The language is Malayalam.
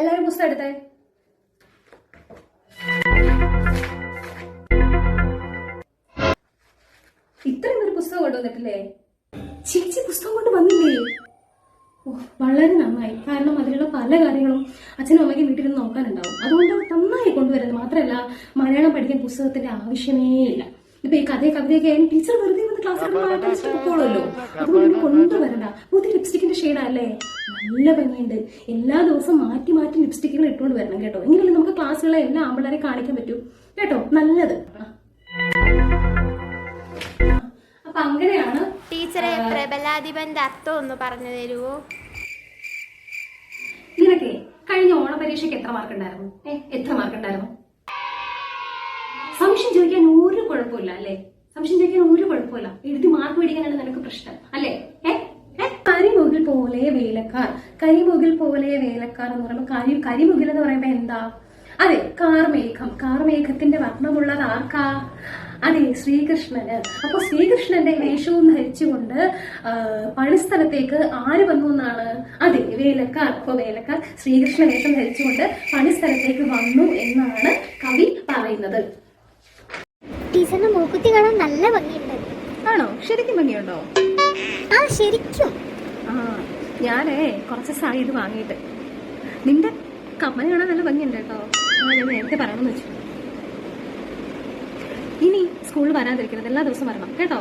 എല്ലാവരും പുസ്തകം എടുത്തേ. ഇത്രയും ഒരു പുസ്തകം കൊണ്ടുവന്നിട്ടില്ലേ? ചേച്ചി പുസ്തകം കൊണ്ട് വന്നില്ലേ? ഓ, വളരെ നന്നായി. കാരണം അതിലുള്ള പല കാര്യങ്ങളും അച്ഛനും അമ്മയ്ക്കും വീട്ടിൽ നിന്ന് നോക്കാനുണ്ടാവും. അതുകൊണ്ട് നന്നായി കൊണ്ടുവരുന്നത്. മാത്രമല്ല, മലയാളം പഠിക്കാൻ പുസ്തകത്തിന്റെ ആവശ്യമേ ഇല്ല. ഇപ്പൊ ഈ കവിതയൊക്കെ ആയാലും ടീച്ചർ വെറുതെ വന്ന് ക്ലാസ്സിൽ പൊക്കോളുമല്ലോ. അതുകൊണ്ട് കൊണ്ടുവരണ്ട. പുതിയ ലിപ്സ്റ്റിക്കിന്റെ ഷെയ്ഡല്ലേ, നല്ല ഭംഗിയുണ്ട്. എല്ലാ ദിവസവും മാറ്റി മാറ്റി ലിപ്സ്റ്റിക്കുകൾ ഇട്ടുകൊണ്ട് വരണം കേട്ടോ. എങ്ങനെയല്ലേ നമുക്ക് ക്ലാസ്സിലുള്ള എല്ലാ ആമ്പിളരെ കാണിക്കാൻ പറ്റൂ കേട്ടോ. നല്ലത്. അപ്പൊ അങ്ങനെയാണ്. ടീച്ചറെ, പ്രബലാധിപന്റെ അർത്ഥം ഒന്ന് പറഞ്ഞു തരുവോ? നിനക്കേ കഴിഞ്ഞ ഓണപരീക്ഷയ്ക്ക് എത്ര മാർക്ക് ഉണ്ടായിരുന്നു? എത്ര മാർക്ക് ഉണ്ടായിരുന്നു? സംശയം ചോദിക്കാൻ ഒരു കുഴപ്പമില്ല അല്ലേ? സംശയം ചോദിക്കാൻ ഒരു കുഴപ്പമില്ല. എഴുതി മാർക്ക് മേടിക്കാനാണ് നിനക്ക് പ്രശ്നം അല്ലേ? കരിമുകിൽ പോലെ വേലക്കാർ. കരിമുകിൽ പോലെ വേലക്കാർ എന്ന് പറയുമ്പോൾ കരിമുകിൽ എന്ന് പറയുമ്പോ എന്താ? അതെ, കാർമേഘം. കാർമേഘത്തിന്റെ വർണ്ണമുള്ളത് ആർക്കാ? അതെ, ശ്രീകൃഷ്ണന്. അപ്പൊ ശ്രീകൃഷ്ണന്റെ വേഷവും ധരിച്ചുകൊണ്ട് പണിസ്ഥലത്തേക്ക് ആര് വന്നു എന്നാണ്? അതെ, വേലക്കാർ. അപ്പൊ വേലക്കാർ ശ്രീകൃഷ്ണ വേഷം ധരിച്ചുകൊണ്ട് പണിസ്ഥലത്തേക്ക് വന്നു എന്നാണ് കവി പറയുന്നത്. ടീച്ചറിന്റെ മൂക്കുത്തി കാണാൻ നല്ല ഭംഗിയുണ്ട്. ആണോ? ശരിക്കും ഭംഗിയുണ്ടോ? ആ, ശരിക്കും. ഞാനേ കുറച്ച് ദിവസമായി ഇത് വാങ്ങിയിട്ട്. നിന്റെ കമ്മല് കാണാൻ നല്ല ഭംഗിയുണ്ട് കേട്ടോ. ഞാൻ നേരത്തെ പറയണമെന്ന് വെച്ചു. ഇനി സ്കൂളിൽ വരാതിരിക്കരുത്, എല്ലാ ദിവസവും വരണം കേട്ടോ.